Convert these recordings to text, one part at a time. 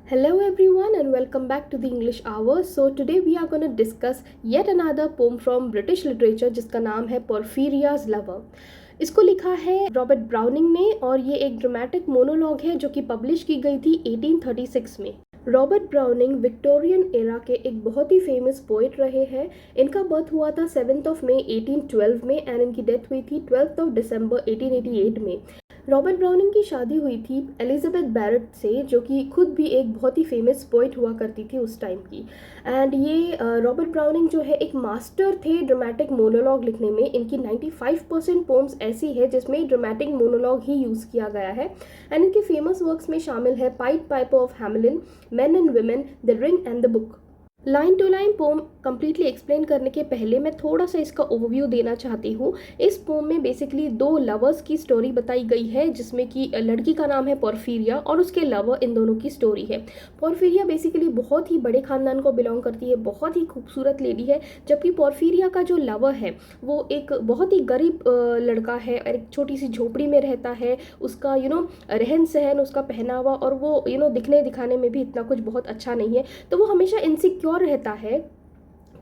Hello everyone and welcome back to the English Hour. So today we are going to discuss yet another poem from British literature जिसका नाम है Porphyria's Lover. इसको लिखा है Robert browning ने और ये एक ड्रामेटिक मोनोलॉग है जो कि पब्लिश की गई थी 1836 में. रॉबर्ट ब्राउनिंग विक्टोरियन एरा के एक बहुत ही फेमस पोइट रहे हैं. इनका बर्थ हुआ था 7th of May 1812 में एंड इनकी डेथ हुई थी 12th of December 1888 में. रॉबर्ट ब्राउनिंग की शादी हुई थी एलिजाबेथ बैरेट से जो कि खुद भी एक बहुत ही फेमस पोइट हुआ करती थी उस टाइम की. एंड ये रॉबर्ट ब्राउनिंग जो है एक मास्टर थे ड्रामेटिक मोनोलॉग लिखने में. इनकी 95% पोम्स ऐसी है जिसमें ड्रामेटिक मोनोलॉग ही यूज़ किया गया है. एंड इनके फेमस वर्क्स में शामिल है Pied Piper of Hamelin, Men and Women, The Ring and the Book. Line to line poem completely explain करने के पहले मैं थोड़ा सा इसका ओवरव्यू देना चाहती हूँ. इस पोम में बेसिकली दो लवर्स की स्टोरी बताई गई है जिसमें कि लड़की का नाम है पोर्फिरिया और उसके लवर. इन दोनों की स्टोरी है. पोर्फिरिया बेसिकली बहुत ही बड़े खानदान को बिलोंग करती है, बहुत ही खूबसूरत लेडी है, जबकि पोर्फिरिया का जो लवर है वो एक बहुत ही गरीब लड़का है और एक छोटी सी झोपड़ी में रहता है. उसका रहन सहन, उसका पहनावा और वो दिखने दिखाने में भी इतना कुछ बहुत अच्छा नहीं है. तो वो हमेशा इनसिक्योर रहता है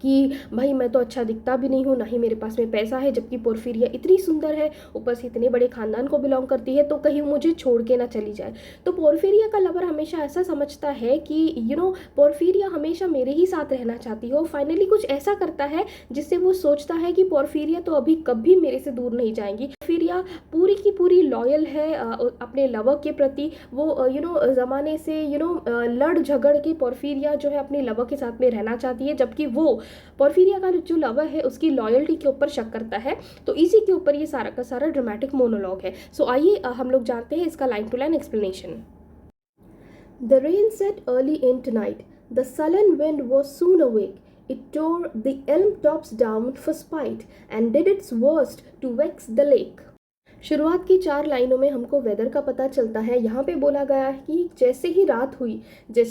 कि भाई मैं तो अच्छा दिखता भी नहीं हूँ, ना ही मेरे पास में पैसा है, जबकि पोर्फिरिया इतनी सुंदर है, ऊपर से इतने बड़े खानदान को बिलोंग करती है, तो कहीं मुझे छोड़ के ना चली जाए. तो पोर्फिरिया का लवर हमेशा ऐसा समझता है कि पोर्फिरिया हमेशा मेरे ही साथ रहना चाहती हो. फाइनली कुछ ऐसा करता है जिससे वो सोचता है कि पोर्फिरिया तो अभी कभी मेरे से दूर नहीं जाएंगी. पोर्फिरिया पूरी की पूरी लॉयल है अपने लवर के प्रति. वो ज़माने से लड़ झगड़ के पोर्फिरिया जो है अपने लवर के साथ में रहना चाहती है, जबकि वो पोर्फिरिया का जो लवर है उसकी लॉयल्टी के ऊपर शक करता है. तो इसी के ऊपर ये सारा का सारा ड्रामेटिक मोनोलॉग है. सो आइए हम लोग जानते हैं इसका line to line explanation. The rain set early in tonight. The sullen wind was soon awake. It tore the elm tops down for spite and did its worst to vex the lake. शुरुआत की 4 लाइनों में हमको weather का पता चलता है. यहाँ पे बोला गया है कि जैसे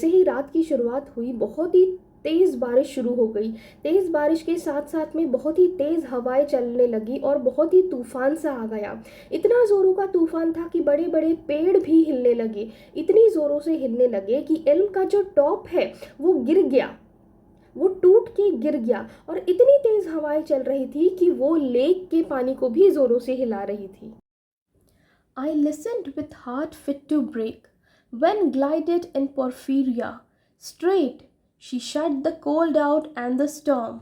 ही रात की शुरुआत हुई, बहुत ही तेज़ बारिश शुरू हो गई. तेज़ बारिश के साथ साथ में बहुत ही तेज़ हवाएं चलने लगी और बहुत ही तूफान सा आ गया. इतना ज़ोरों का तूफान था कि बड़े बड़े पेड़ भी हिलने लगे. इतनी ज़ोरों से हिलने लगे कि एल्म का जो टॉप है वो गिर गया, वो टूट के गिर गया. और इतनी तेज़ हवाएं चल रही थी कि वो लेक के पानी को भी ज़ोरों से हिला रही थी. I listened with heart fit to break, when glided in Porphyria, straight she shut the cold out and the storm.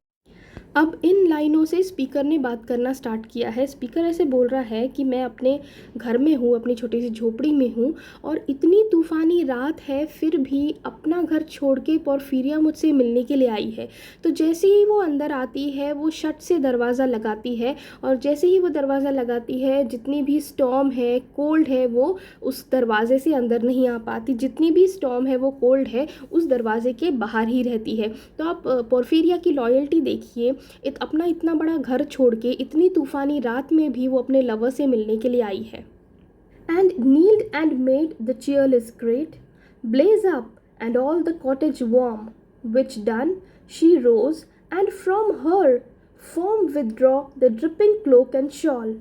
अब इन लाइनों से स्पीकर ने बात करना स्टार्ट किया है. स्पीकर ऐसे बोल रहा है कि मैं अपने घर में हूँ, अपनी छोटी सी झोपड़ी में हूँ और इतनी तूफ़ानी रात है, फिर भी अपना घर छोड़ के पोर्फिरिया मुझसे मिलने के लिए आई है. तो जैसे ही वो अंदर आती है वो शट से दरवाज़ा लगाती है और जैसे ही वो दरवाज़ा लगाती है जितनी भी स्टॉर्म है, कोल्ड है, वो उस दरवाज़े से अंदर नहीं आ पाती. जितनी भी स्टॉर्म है वो कोल्ड है उस दरवाज़े के बाहर ही रहती है. तो आप पोर्फिरिया की लॉयल्टी देखिए. अपना इतना बड़ा घर छोड़ के इतनी तूफानी रात में भी वो अपने लवर से मिलने के लिए आई है. And nailed and made the cheerless grate blaze up and all the cottage warm, which done she rose and from her form withdraw the dripping cloak and shawl.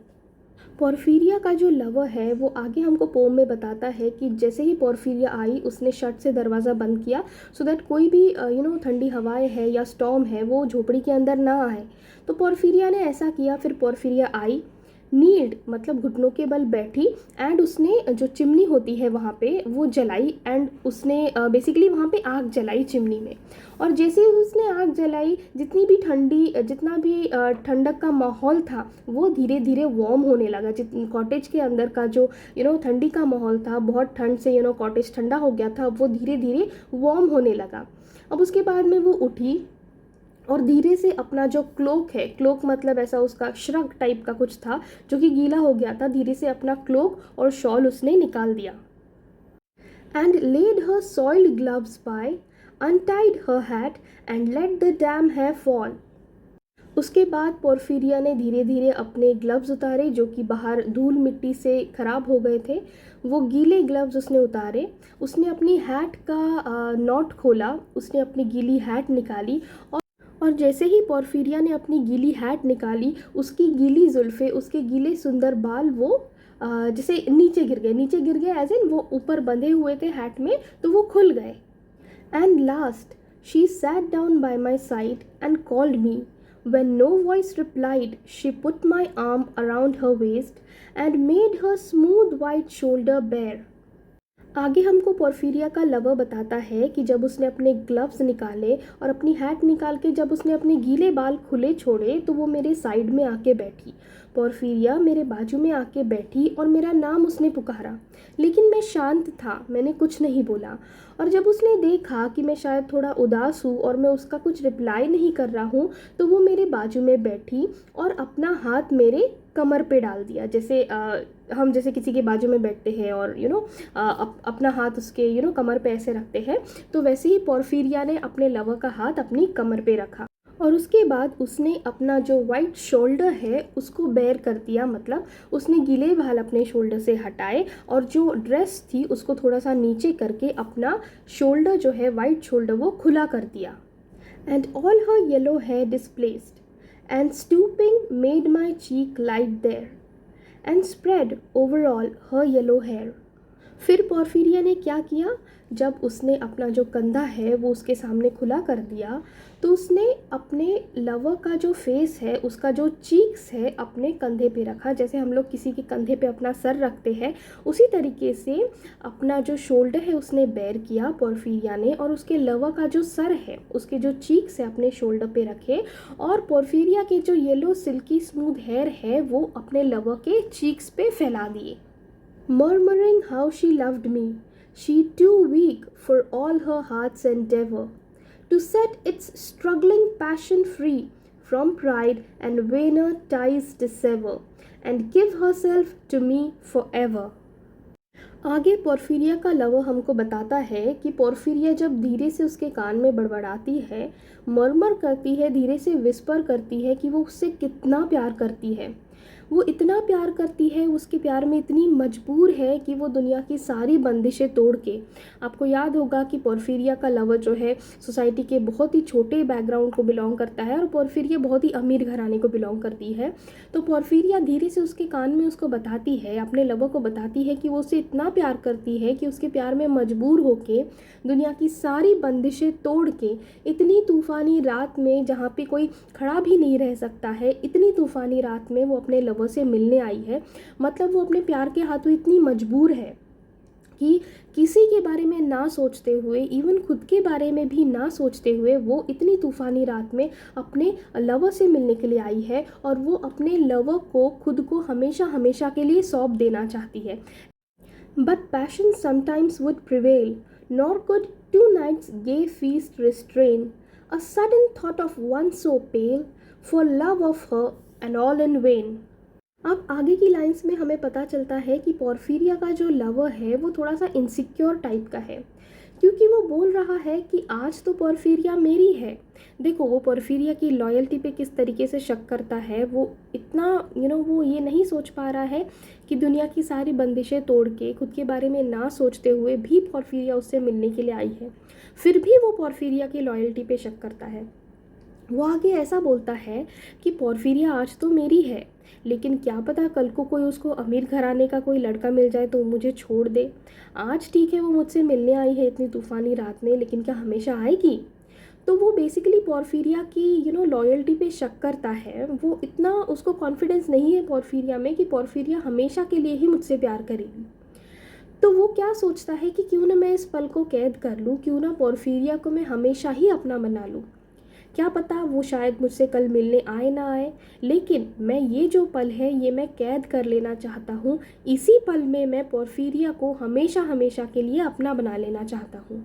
पोर्फिरिया का जो लवर है वो आगे हमको पोम में बताता है कि जैसे ही पोर्फिरिया आई उसने शट से दरवाज़ा बंद किया सो दैट कोई भी ठंडी हवाएं है या स्टॉर्म है वो झोपड़ी के अंदर ना आए. तो पोर्फिरिया ने ऐसा किया. फिर पोर्फिरिया आई, नील्ड मतलब घुटनों के बल बैठी एंड उसने जो चिमनी होती है वहाँ पे वो जलाई एंड उसने बेसिकली वहाँ पे आग जलाई चिमनी में. और जैसे ही उसने आग जलाई जितना भी ठंडक का माहौल था वो धीरे धीरे वार्म होने लगा. कॉटेज के अंदर का जो ठंडी का माहौल था, बहुत ठंड से कॉटेज ठंडा हो गया था, वो धीरे धीरे वार्म होने लगा. अब उसके बाद में वो उठी और धीरे से अपना जो क्लोक है, क्लोक मतलब ऐसा उसका श्रग टाइप का कुछ था जो कि गीला हो गया था, धीरे से अपना क्लोक और शॉल उसने निकाल दिया. And laid her soiled gloves by, untied her hat and let the damp hair fall. उसके बाद पोर्फिरिया ने धीरे धीरे अपने ग्लव्स उतारे जो कि बाहर धूल मिट्टी से ख़राब हो गए थे. वो गीले ग्लव्स उसने उतारे. उसने अपनी हैट का नॉट खोला, उसने अपनी गीली हैट निकाली और जैसे ही पोर्फिरिया ने अपनी गीली हैट निकाली उसकी गीली जुल्फ़े, उसके गीले सुंदर बाल वो जैसे नीचे गिर गए एज इन वो ऊपर बंधे हुए थे हैट में तो वो खुल गए. And last, she sat down by my side and called me. When no voice replied, she put my arm around her waist and made her smooth white shoulder bare. आगे हमको पोर्फिरिया का लवर बताता है कि जब उसने अपने ग्लव्स निकाले और अपनी हैट निकाल के जब उसने अपने गीले बाल खुले छोड़े तो वो मेरे साइड में आके बैठी। पोर्फिरिया मेरे बाजू में आके बैठी और मेरा नाम उसने पुकारा, लेकिन मैं शांत था, मैंने कुछ नहीं बोला। और जब उसने देखा कि मैं शायद थोड़ा उदास हूँ और मैं उसका कुछ रिप्लाई नहीं कर रहा हूँ तो वो मेरे बाजू में बैठी और अपना हाथ मेरे कमर पे डाल दिया। जैसे हम जैसे किसी के बाजू में बैठते हैं और अपना हाथ उसके कमर पे ऐसे रखते हैं, तो वैसे ही पोर्फिरिया ने अपने लवर का हाथ अपनी कमर पे रखा और उसके बाद उसने अपना जो वाइट शोल्डर है उसको बेयर कर दिया। मतलब उसने गीले बाल अपने शोल्डर से हटाए और जो ड्रेस थी उसको थोड़ा सा नीचे करके अपना शोल्डर जो है वाइट शोल्डर वो खुला कर दिया। And all her yellow hair displaced and stooping made my cheek light there and spread over all her yellow hair. फिर पोर्फिरिया ने क्या किया, जब उसने अपना जो कंधा है वो उसके सामने खुला कर दिया तो उसने अपने लवर का जो फेस है उसका जो चीक्स है अपने कंधे पे रखा। जैसे हम लोग किसी के कंधे पे अपना सर रखते हैं उसी तरीके से अपना जो शोल्डर है उसने बेयर किया पोर्फिरिया ने, और उसके लवर का जो सर है उसके जो चीक्स है अपने शोल्डर पे रखे और पोर्फिरिया के जो येलो सिल्की स्मूथ हेयर है वो अपने लवर के चीक्स पे फैला दिए। Murmuring how she loved me, she too weak for all her heart's endeavor, to set its struggling passion free from pride and vainer ties dissever, and give herself to me forever. आगे पोर्फिरिया का lover हमको बताता है कि पोर्फिरिया जब धीरे से उसके कान में बड़बड़ाती है, मरमर करती है, धीरे से विस्पर करती है कि वो उससे कितना प्यार करती है। वो इतना प्यार करती है, उसके प्यार में इतनी मजबूर है कि वो दुनिया की सारी बंदिशें तोड़ के, आपको याद होगा कि पोर्फिरिया का लवर जो है सोसाइटी के बहुत ही छोटे बैकग्राउंड को बिलोंग करता है और पोर्फिरिया बहुत ही अमीर घराने को बिलोंग करती है। तो पोर्फिरिया धीरे से उसके कान में उसको बताती है, अपने लवर को बताती है कि वो उसे इतना प्यार करती है कि उसके प्यार में मजबूर होके दुनिया की सारी बंदिशें तोड़ के इतनी तूफ़ानी रात में जहाँ पे कोई खड़ा भी नहीं रह सकता है, इतनी तूफ़ानी रात में वो अपने लवर से मिलने आई है। मतलब वो अपने प्यार के हाथों इतनी मजबूर है कि किसी के बारे में ना सोचते हुए, इवन खुद के बारे में भी ना सोचते हुए, वो इतनी तूफ़ानी रात में अपने लवर से मिलने के लिए आई है और वो अपने लवर को खुद को हमेशा हमेशा के लिए सौंप देना चाहती है। But passion sometimes would prevail, nor could 2 nights' gay feast restrain a sudden thought of one so pale, for love of her and all in vain. अब आगे की लाइंस में हमें पता चलता है कि पोर्फिरिया का जो लवर है वो थोड़ा सा इनसिक्योर टाइप का है, क्योंकि वो बोल रहा है कि आज तो पोर्फिरिया मेरी है। देखो वो पोर्फिरिया की लॉयल्टी पे किस तरीके से शक करता है। वो इतना वो ये नहीं सोच पा रहा है कि दुनिया की सारी बंदिशें तोड़ के खुद के बारे में ना सोचते हुए भी पोर्फिरिया उससे मिलने के लिए आई है, फिर भी वो पोर्फिरिया की लॉयल्टी पे शक करता है। वो आगे ऐसा बोलता है कि पोर्फिरिया आज तो मेरी है, लेकिन क्या पता कल को कोई उसको अमीर घराने का कोई लड़का मिल जाए तो वो मुझे छोड़ दे। आज ठीक है वो मुझसे मिलने आई है इतनी तूफ़ानी रात में, लेकिन क्या हमेशा आएगी? तो वो बेसिकली पोर्फिरिया की लॉयल्टी पे शक करता है। वो इतना उसको कॉन्फिडेंस नहीं है पोर्फिरिया में कि पोर्फिरिया हमेशा के लिए ही मुझसे प्यार करेगी। तो वो क्या सोचता है कि क्यों ना मैं इस पल को कैद कर लूँ, क्यों ना पोर्फिरिया को मैं हमेशा ही अपना बना लूँ। क्या पता वो शायद मुझसे कल मिलने आए ना आए, लेकिन मैं ये जो पल है ये मैं कैद कर लेना चाहता हूँ। इसी पल में मैं पोर्फिरिया को हमेशा हमेशा के लिए अपना बना लेना चाहता हूँ।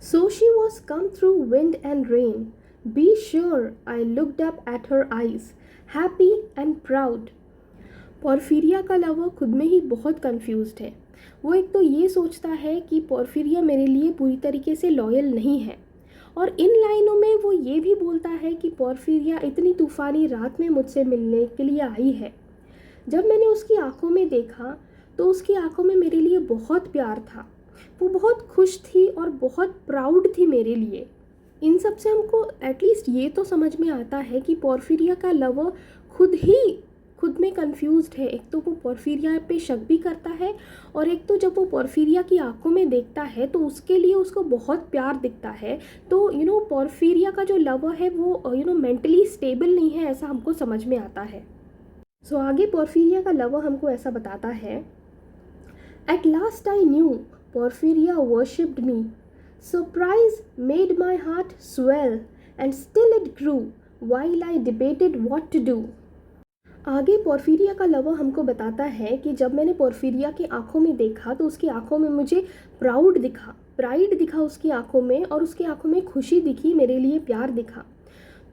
So she was come through wind and rain. Be sure I looked up at her eyes, happy and proud. पोर्फिरिया का लवर खुद में ही बहुत कंफ्यूज्ड है। वो एक तो ये सोचता है कि पोर्फिरिया मेरे लिए पूरी तरीके से लॉयल नहीं है, और इन लाइनों में वो ये भी बोलता है कि पोर्फिरिया इतनी तूफ़ानी रात में मुझसे मिलने के लिए आई है। जब मैंने उसकी आंखों में देखा तो उसकी आंखों में मेरे लिए बहुत प्यार था। वो बहुत खुश थी और बहुत प्राउड थी मेरे लिए। इन सब से हमको एटलीस्ट ये तो समझ में आता है कि पोर्फिरिया का लवर खुद में कंफ्यूज्ड है। एक तो वो पोर्फिरिया पे शक भी करता है, और एक तो जब वो पोर्फिरिया की आंखों में देखता है तो उसके लिए उसको बहुत प्यार दिखता है। तो पोर्फिरिया का जो लवर है वो मेंटली स्टेबल नहीं है, ऐसा हमको समझ में आता है। सो आगे पोर्फिरिया का लवर हमको ऐसा बताता है, at last I knew Porphyria worshipped me, surprise made my heart swell and still it grew while I debated what to do। आगे पोर्फिरिया का लवर हमको बताता है कि जब मैंने पोर्फिरिया की आंखों में देखा तो उसकी आंखों में मुझे प्राइड दिखा उसकी आंखों में, और उसकी आंखों में खुशी दिखी, मेरे लिए प्यार दिखा।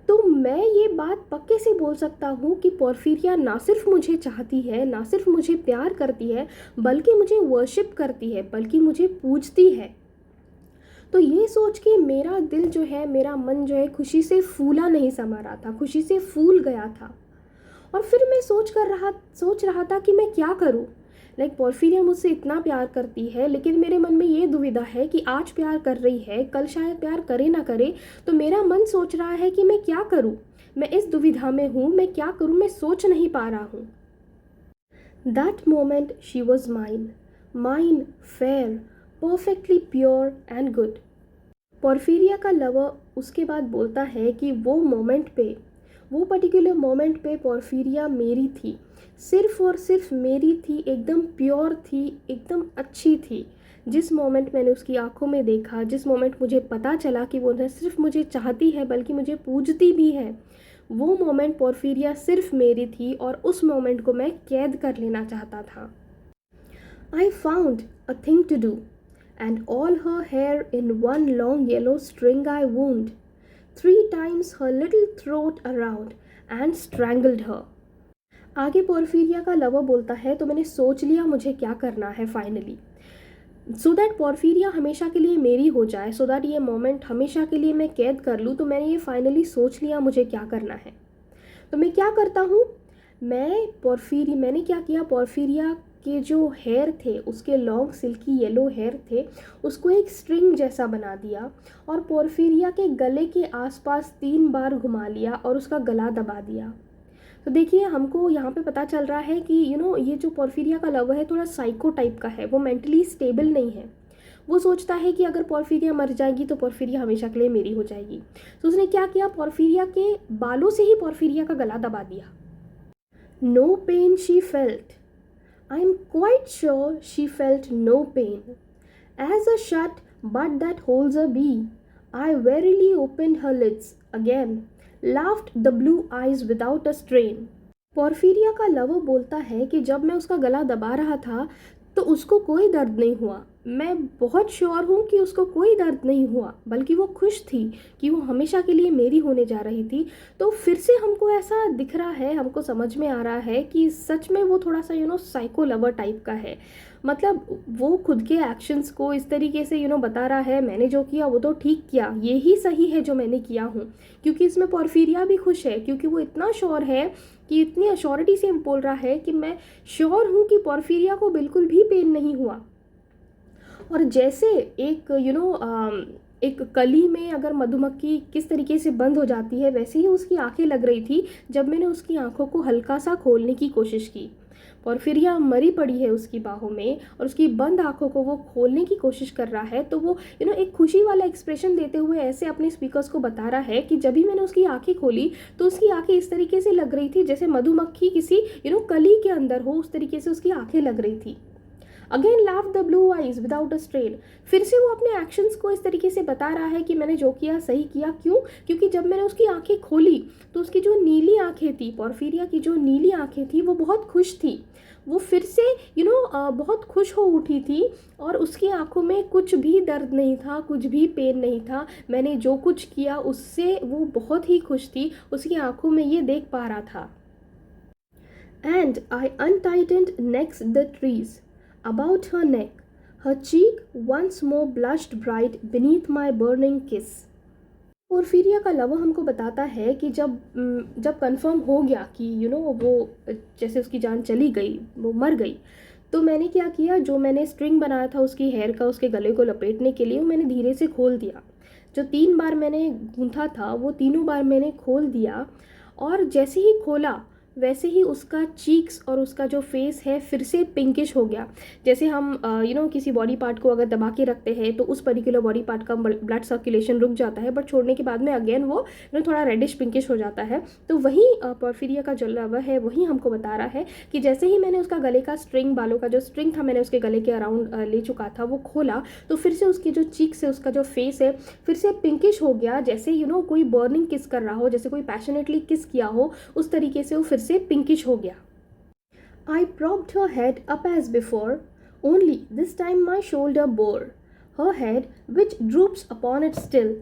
तो मैं ये बात पक्के से बोल सकता हूँ कि पोर्फिरिया ना सिर्फ मुझे चाहती है, ना सिर्फ मुझे प्यार करती है, बल्कि मुझे वर्शिप करती है, बल्कि मुझे पूजती है। तो ये सोच के मेरा दिल जो है, मेरा मन जो है खुशी से फूला नहीं समा रहा था, खुशी से फूल गया था। और फिर मैं सोच रहा था कि मैं क्या करूं। पोर्फिरिया मुझसे इतना प्यार करती है, लेकिन मेरे मन में ये दुविधा है कि आज प्यार कर रही है, कल शायद प्यार करे ना करे। तो मेरा मन सोच रहा है कि मैं क्या करूं, मैं इस दुविधा में हूँ, मैं क्या करूं, मैं सोच नहीं पा रहा हूँ। That moment she was mine fair, perfectly pure and good. Porphyria का लवर उसके बाद बोलता है कि वो पर्टिकुलर मोमेंट पे पोर्फिरिया मेरी थी, सिर्फ और सिर्फ मेरी थी, एकदम प्योर थी, एकदम अच्छी थी। जिस मोमेंट मैंने उसकी आंखों में देखा, जिस मोमेंट मुझे पता चला कि वो न सिर्फ मुझे चाहती है बल्कि मुझे पूजती भी है, वो मोमेंट पोर्फिरिया सिर्फ मेरी थी, और उस मोमेंट को मैं कैद कर लेना चाहता था। I found a thing to do, and all her hair in one long yellow string I wound 3 times her little throat around and strangled her। आगे पोर्फिरिया का लवर बोलता है, तो मैंने सोच लिया मुझे क्या करना है फाइनली, सो दैट पोर्फिरिया हमेशा के लिए मेरी हो जाए, सो दैट ये मोमेंट हमेशा के लिए मैं कैद कर लूँ। तो मैंने ये फाइनली सोच लिया मुझे क्या करना है। तो मैं क्या करता हूँ, मैंने क्या किया, पोर्फिरिया के जो हेयर थे, उसके लॉन्ग सिल्की येलो हेयर थे, उसको एक स्ट्रिंग जैसा बना दिया और पोर्फिरिया के गले के आसपास 3 बार घुमा लिया और उसका गला दबा दिया। तो देखिए, हमको यहाँ पे पता चल रहा है कि ये जो पोर्फिरिया का लवर है थोड़ा साइको टाइप का है, वो मेंटली स्टेबल नहीं है। वो सोचता है कि अगर पोर्फिरिया मर जाएगी तो पोर्फिरिया हमेशा के लिए मेरी हो जाएगी। तो उसने क्या किया, पोर्फिरिया के बालों से ही पोर्फिरिया का गला दबा दिया। No pain she felt. I am quite sure she felt no pain. As a shut bud that holds a bee, I warily opened her lids again, laughed the blue eyes without a strain. पोर्फिरिया का lover बोलता है कि जब मैं उसका गला दबा रहा था तो उसको कोई दर्द नहीं हुआ। मैं बहुत श्योर हूँ कि उसको कोई दर्द नहीं हुआ, बल्कि वो खुश थी कि वो हमेशा के लिए मेरी होने जा रही थी। तो फिर से हमको ऐसा दिख रहा है, हमको समझ में आ रहा है कि सच में वो थोड़ा सा साइको लवर टाइप का है। मतलब वो खुद के एक्शंस को इस तरीके से बता रहा है, मैंने जो किया वो तो ठीक किया, ये ही सही है जो मैंने किया हूँ। क्योंकि इसमें पोर्फिरिया भी खुश है, क्योंकि वो इतना श्योर है कि इतनी अश्योरिटी से बोल रहा है कि मैं श्योर हूँ कि पोर्फिरिया को बिल्कुल भी पेन नहीं हुआ। और जैसे एक कली में अगर मधुमक्खी किस तरीके से बंद हो जाती है, वैसे ही उसकी आंखें लग रही थी जब मैंने उसकी आंखों को हल्का सा खोलने की कोशिश की। पोर्फिरिया मरी पड़ी है उसकी बाहों में और उसकी बंद आंखों को वो खोलने की कोशिश कर रहा है। तो वो एक खुशी वाला एक्सप्रेशन देते हुए ऐसे अपने स्पीकर्स को बता रहा है कि जब भी मैंने उसकी आंखें खोली तो उसकी आंखें इस तरीके से लग रही थी जैसे मधुमक्खी किसी कली के अंदर हो, उस तरीके से उसकी आंखें लग रही थी। Again laugh the blue eyes without a strain. फिर से वो अपने एक्शंस को इस तरीके से बता रहा है कि मैंने जो किया सही किया। क्यों? क्योंकि जब मैंने उसकी आंखें खोली तो उसकी जो नीली आंखें थी, पोर्फिरिया की जो नीली आंखें थी, वो बहुत खुश थी। वो फिर से बहुत खुश हो उठी थी और उसकी आंखों में कुछ भी दर्द नहीं था, कुछ भी पेन नहीं था। मैंने जो कुछ किया उससे वो बहुत ही खुश थी, उसकी आंखों में ये देख पा रहा था। And I untightened next the trees about her neck. Her cheek once more blushed bright beneath my burning kiss. पोर्फिरिया का लवर हमको बताता है कि जब कंफर्म हो गया कि वो जैसे उसकी जान चली गई, वो मर गई, तो मैंने क्या किया, जो मैंने स्ट्रिंग बनाया था उसकी हेयर का उसके गले को लपेटने के लिए, वो मैंने धीरे से खोल दिया। जो 3 बार मैंने गूंथा था वो तीनों बार मैंने खोल दिया। और जैसे ही खोला वैसे ही उसका चीक्स और उसका जो फेस है फिर से पिंकिश हो गया। जैसे हम किसी बॉडी पार्ट को अगर दबा के रखते हैं तो उस पर्टिकुलर बॉडी पार्ट का ब्लड सर्कुलेशन रुक जाता है, बट छोड़ने के बाद में अगेन वो थोड़ा रेडिश पिंकिश हो जाता है। तो वही पोर्फिरिया का जो लवर है वही हमको बता रहा है कि जैसे ही मैंने उसका गले का स्ट्रिंग, बालों का जो स्ट्रिंग था मैंने उसके गले के अराउंड ले चुका था, वो खोला तो फिर से उसकी जो चीक्स है, उसका जो फेस है फिर से पिंकिश हो गया। जैसे कोई बर्निंग किस कर रहा हो, जैसे कोई पैशनेटली किस किया हो, उस तरीके से वो फिर से पिंकिश हो गया। I propped her head up as before, only this time my shoulder bore her head, which droops upon it still.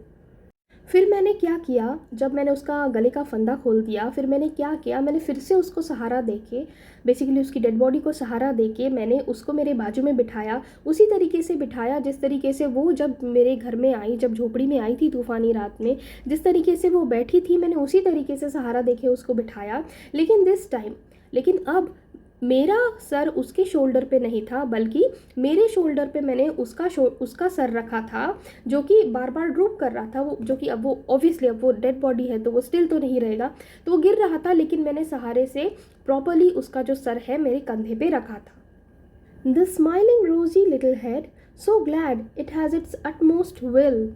फिर मैंने क्या किया, जब मैंने उसका गले का फंदा खोल दिया, फिर मैंने क्या किया, मैंने फिर से उसको सहारा देके, बेसिकली उसकी डेड बॉडी को सहारा देके मैंने उसको मेरे बाजू में बिठाया, उसी तरीके से बिठाया जिस तरीके से वो जब मेरे घर में आई, जब झोपड़ी में आई थी तूफ़ानी रात में, जिस तरीके से वो बैठी थी मैंने उसी तरीके से सहारा देके उसको बिठाया। लेकिन अब मेरा सर उसके शोल्डर पे नहीं था, बल्कि मेरे शोल्डर पे मैंने उसका सर रखा था, जो कि बार बार ड्रूप कर रहा था, वो जो कि अब वो ऑब्वियसली अब वो डेड बॉडी है तो वो स्टिल तो नहीं रहेगा, तो वो गिर रहा था, लेकिन मैंने सहारे से प्रॉपरली उसका जो सर है मेरे कंधे पे रखा था। The smiling rosy little head, so glad it has its utmost will.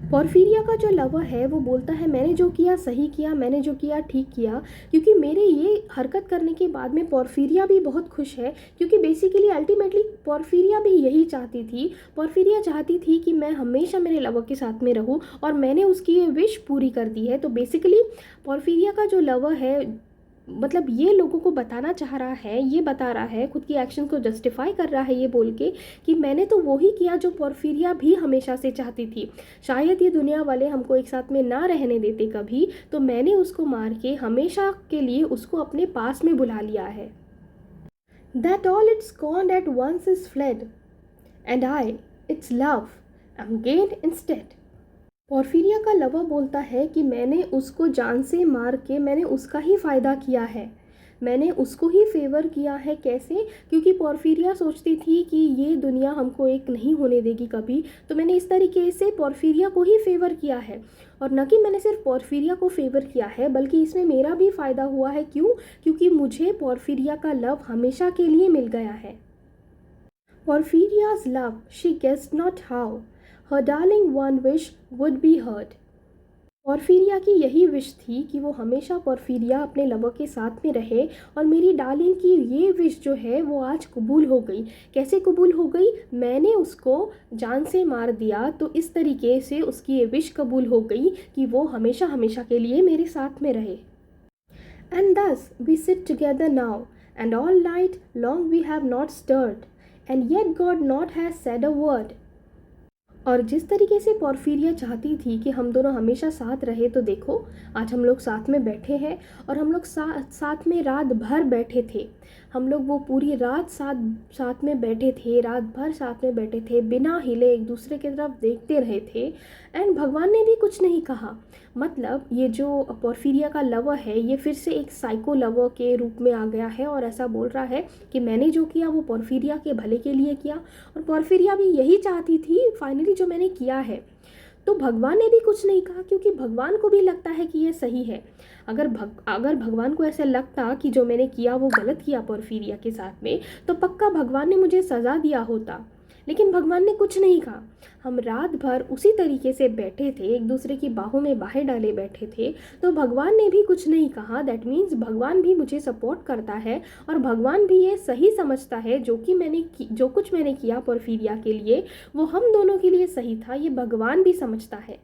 Porphyria का जो लवर है वो बोलता है मैंने जो किया सही किया, मैंने जो किया ठीक किया, क्योंकि मेरे ये हरकत करने के बाद में पोर्फिरिया भी बहुत खुश है, क्योंकि बेसिकली अल्टीमेटली पोर्फिरिया भी यही चाहती थी। पोर्फिरिया चाहती थी कि मैं हमेशा मेरे लवर के साथ में रहूं, और मैंने उसकी ये विश पूरी कर दी है। तो बेसिकली पोर्फिरिया का जो लवर है, मतलब ये लोगों को बताना चाह रहा है, ये बता रहा है, खुद की एक्शन को जस्टिफाई कर रहा है ये बोल के कि मैंने तो वही किया जो पोर्फिरिया भी हमेशा से चाहती थी। शायद ये दुनिया वाले हमको एक साथ में ना रहने देते कभी, तो मैंने उसको मार के हमेशा के लिए उसको अपने पास में बुला लिया है। That all its scorned at once is fled, and I, its love, am gained instead. पोर्फिरिया का लवर बोलता है कि मैंने उसको जान से मार के मैंने उसका ही फ़ायदा किया है, मैंने उसको ही फेवर किया है। कैसे? क्योंकि पोर्फिरिया सोचती थी कि ये दुनिया हमको एक नहीं होने देगी कभी, तो मैंने इस तरीके से पोर्फिरिया को ही फेवर किया है। और न कि मैंने सिर्फ पोर्फिरिया को फेवर किया है, बल्कि इसमें मेरा भी फ़ायदा हुआ है। क्यों? क्योंकि मुझे पोर्फिरिया का लव हमेशा के लिए मिल गया है। Porphyria's love, she guessed not how, her darling one wish would be heard. पोर्फिरिया की यही विश थी कि वो हमेशा पोर्फिरिया अपने लवर के साथ में रहे, और मेरी डार्लिंग की ये विश जो है वो आज कबूल हो गई। कैसे कबूल हो गई? मैंने उसको जान से मार दिया, तो इस तरीके से उसकी ये विश कबूल हो गई कि वो हमेशा हमेशा के लिए मेरे साथ में रहे। And thus we sit together now, and all night long we have not stirred, and yet God not has said a word. और जिस तरीके से पोर्फिरिया चाहती थी कि हम दोनों हमेशा साथ रहे, तो देखो आज हम लोग साथ में बैठे हैं, और हम लोग साथ में रात भर बैठे थे। हम लोग वो पूरी रात साथ में बैठे थे, रात भर साथ में बैठे थे, बिना हिले एक दूसरे की तरफ देखते रहे थे, एंड भगवान ने भी कुछ नहीं कहा। मतलब ये जो पोर्फिरिया का लवर है ये फिर से एक साइको लवर के रूप में आ गया है, और ऐसा बोल रहा है कि मैंने जो किया वो पोर्फिरिया के भले के लिए किया, और पोर्फिरिया भी यही चाहती थी फाइनली जो मैंने किया है। तो भगवान ने भी कुछ नहीं कहा, क्योंकि भगवान को भी लगता है कि ये सही है। अगर भगवान को ऐसा लगता कि जो मैंने किया वो गलत किया पोर्फिरिया के साथ में, तो पक्का भगवान ने मुझे सज़ा दिया होता, लेकिन भगवान ने कुछ नहीं कहा। हम रात भर उसी तरीके से बैठे थे, एक दूसरे की बाहों में बाहें डाले बैठे थे, तो भगवान ने भी कुछ नहीं कहा। दैट मीन्स भगवान भी मुझे सपोर्ट करता है, और भगवान भी ये सही समझता है जो कुछ मैंने किया पोर्फिरिया के लिए वो हम दोनों के लिए सही था, ये भगवान भी समझता है।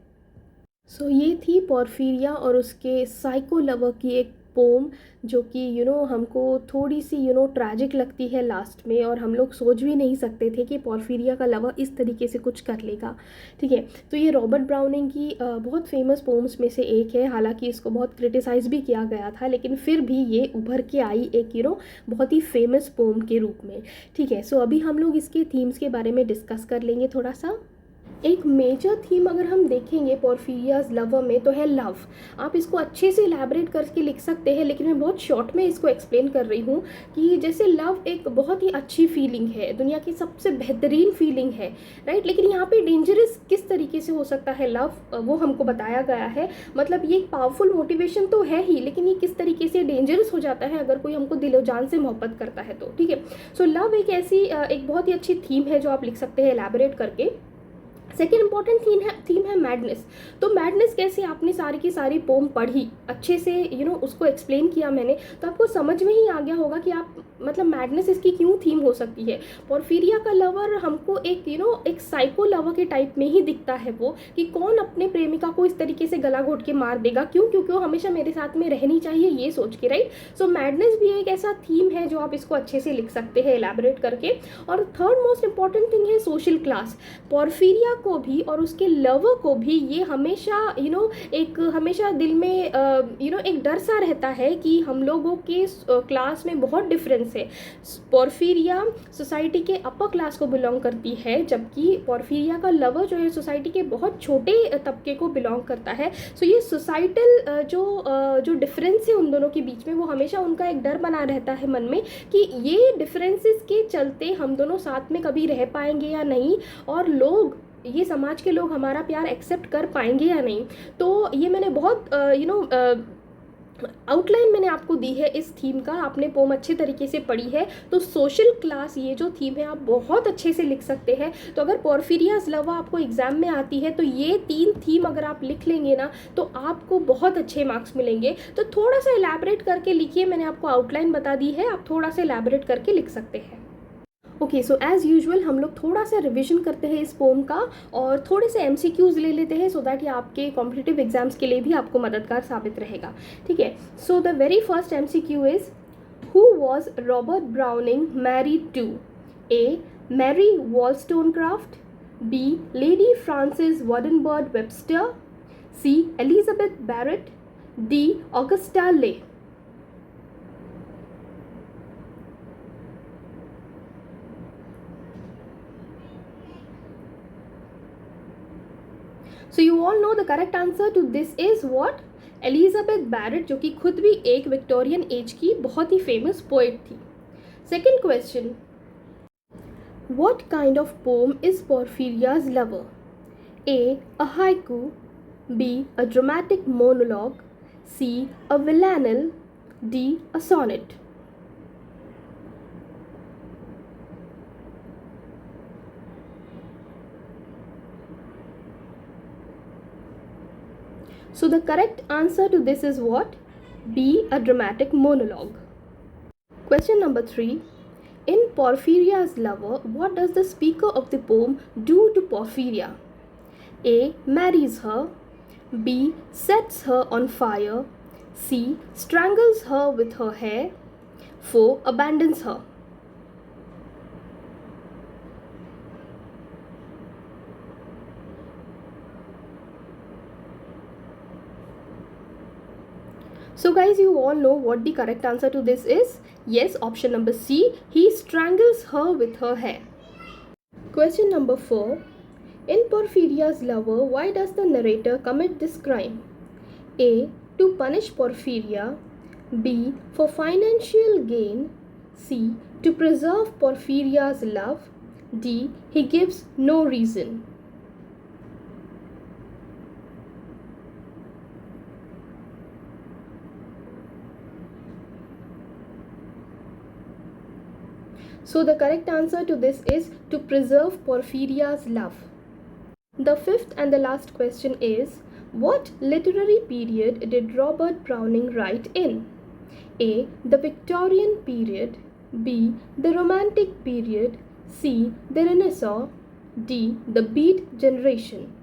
सो ये थी पोर्फिरिया और उसके साइको लवर की एक पोम, जो कि हमको थोड़ी सी ट्रैजिक लगती है लास्ट में, और हम लोग सोच भी नहीं सकते थे कि पोर्फिरिया का लवर इस तरीके से कुछ कर लेगा। ठीक है, तो ये रॉबर्ट ब्राउनिंग की बहुत फेमस पोम्स में से एक है। हालांकि इसको बहुत क्रिटिसाइज़ भी किया गया था, लेकिन फिर भी ये उभर के आई एक बहुत ही फेमस पोम के रूप में। ठीक है, सो अभी हम लोग इसके थीम्स के बारे में डिस्कस कर लेंगे थोड़ा सा। एक मेजर थीम अगर हम देखेंगे पोर्फिरियाज लवर में तो है लव। आप इसको अच्छे से इलेबरेट करके लिख सकते हैं, लेकिन मैं बहुत शॉर्ट में इसको एक्सप्लेन कर रही हूँ कि जैसे लव एक बहुत ही अच्छी फीलिंग है, दुनिया की सबसे बेहतरीन फीलिंग है, राइट। लेकिन यहाँ पे डेंजरस किस तरीके से हो सकता है लव, वो हमको बताया गया है। मतलब ये एक पावरफुल मोटिवेशन तो है ही, लेकिन ये किस तरीके से डेंजरस हो जाता है अगर कोई हमको दिलो जान से मोहब्बत करता है तो, ठीक है। सो लव एक ऐसी एक बहुत ही अच्छी थीम है जो आप लिख सकते हैं इलेबरेट करके। सेकेंड इंपॉर्टेंट थीम है मैडनेस। तो मैडनेस कैसे, आपने सारी की सारी पोम पढ़ी अच्छे से, उसको एक्सप्लेन किया मैंने, तो आपको समझ में ही आ गया होगा कि आप मतलब मैडनेस इसकी क्यों थीम हो सकती है। पोर्फिरिया का लवर हमको एक एक साइको लवर के टाइप में ही दिखता है वो, कि कौन अपने प्रेमिका को इस तरीके से गला घोट के मार देगा, क्यों, क्योंकि वो हमेशा मेरे साथ में रहनी चाहिए ये सोच के, राइट। सो मैडनेस भी एक ऐसा थीम है जो आप इसको अच्छे से लिख सकते हैं इलेबरेट करके। और थर्ड मोस्ट इंपॉर्टेंट थिंग है सोशल क्लास। पोर्फिरिया को भी और उसके लवर को भी ये हमेशा एक हमेशा दिल में एक डर सा रहता है कि हम लोगों के क्लास में बहुत डिफरेंस है। पोर्फिरिया सोसाइटी के अपर क्लास को बिलोंग करती है, जबकि पोर्फिरिया का लवर जो है सोसाइटी के बहुत छोटे तबके को बिलोंग करता है। सो ये सोसाइटल जो डिफरेंस है उन दोनों के बीच में, वो हमेशा उनका एक डर बना रहता है मन में कि ये डिफरेंसेस के चलते हम दोनों साथ में कभी रह पाएंगे या नहीं, और ये समाज के लोग हमारा प्यार एक्सेप्ट कर पाएंगे या नहीं। तो ये मैंने बहुत आउटलाइन मैंने आपको दी है इस थीम का, आपने पोम अच्छे तरीके से पढ़ी है। तो सोशल क्लास ये जो थीम है आप बहुत अच्छे से लिख सकते हैं। तो अगर पोर्फिरियाज लवर आपको एग्जाम में आती है तो ये 3 थीम अगर आप लिख लेंगे ना तो आपको बहुत अच्छे मार्क्स मिलेंगे। तो थोड़ा सा इलेबरेट करके लिखिए, मैंने आपको आउटलाइन बता दी है, आप थोड़ा सा इलेबरेट करके लिख सकते हैं। ओके, सो एज़ यूजुअल हम लोग थोड़ा सा रिविजन करते हैं इस पोम का, और थोड़े से MCQs ले लेते हैं, सो दैट ये आपके कॉम्पिटिटिव एग्जाम्स के लिए भी आपको मददगार साबित रहेगा, ठीक है। So the very first MCQ is, who was Robert Browning married to? A. Mary Wollstonecraft, B. Lady Frances Wodenberg Webster, C. Elizabeth Barrett, D. Augusta Leigh. So you all know the correct answer to this is what? Elizabeth Barrett, जो कि खुद भी एक Victorian age की बहुत ही famous poet थी। Second question, what kind of poem is Porphyria's lover? A. A haiku, B. A dramatic monologue, C. A villanelle, D. A sonnet. So the correct answer to this is what? B. A dramatic monologue. Question number 3. In Porphyria's lover, what does the speaker of the poem do to Porphyria? A. Marries her, B. Sets her on fire, C. Strangles her with her hair, 4. Abandons her. So guys, you all know what the correct answer to this is. Yes, option number C, he strangles her with her hair. Question number 4. In Porphyria's lover, why does the narrator commit this crime? A. To punish Porphyria, B. For financial gain, C. To preserve Porphyria's love, D. He gives no reason. So the correct answer to this is to preserve Porphyria's love. The fifth and the last question is, what literary period did Robert Browning write in? A. The Victorian period, B. The Romantic period, C. The Renaissance, D. The Beat generation.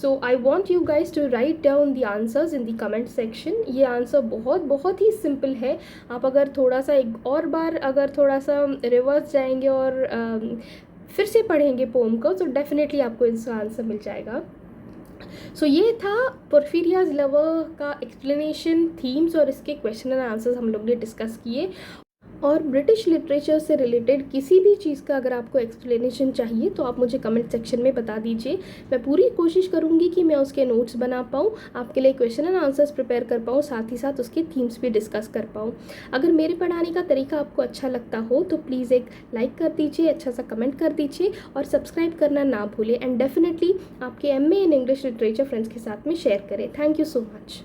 So I want you guys to write down the answers in the comment section. ये answer बहुत बहुत ही simple है। आप अगर थोड़ा सा एक और बार अगर थोड़ा सा रिवर्स जाएंगे और फिर से पढ़ेंगे पोम को तो डेफिनेटली आपको इसका आंसर मिल जाएगा। सो ये था पोर्फिरियाज लवर का एक्सप्लेनेशन, थीम्स और इसके क्वेश्चन एंड आंसर्स हम लोग ने डिस्कस किए। और ब्रिटिश लिटरेचर से रिलेटेड किसी भी चीज़ का अगर आपको एक्सप्लेनेशन चाहिए तो आप मुझे कमेंट सेक्शन में बता दीजिए। मैं पूरी कोशिश करूँगी कि मैं उसके नोट्स बना पाऊँ, आपके लिए क्वेश्चन एंड आंसर्स प्रिपेयर कर पाऊँ, साथ ही साथ उसके थीम्स भी डिस्कस कर पाऊँ। अगर मेरे पढ़ाने का तरीका आपको अच्छा लगता हो तो प्लीज़ एक लाइक कर दीजिए, अच्छा सा कमेंट कर दीजिए और सब्सक्राइब करना ना भूलें। एंड डेफिनेटली आपके MA in English literature friends के साथ में शेयर करें। Thank you so much.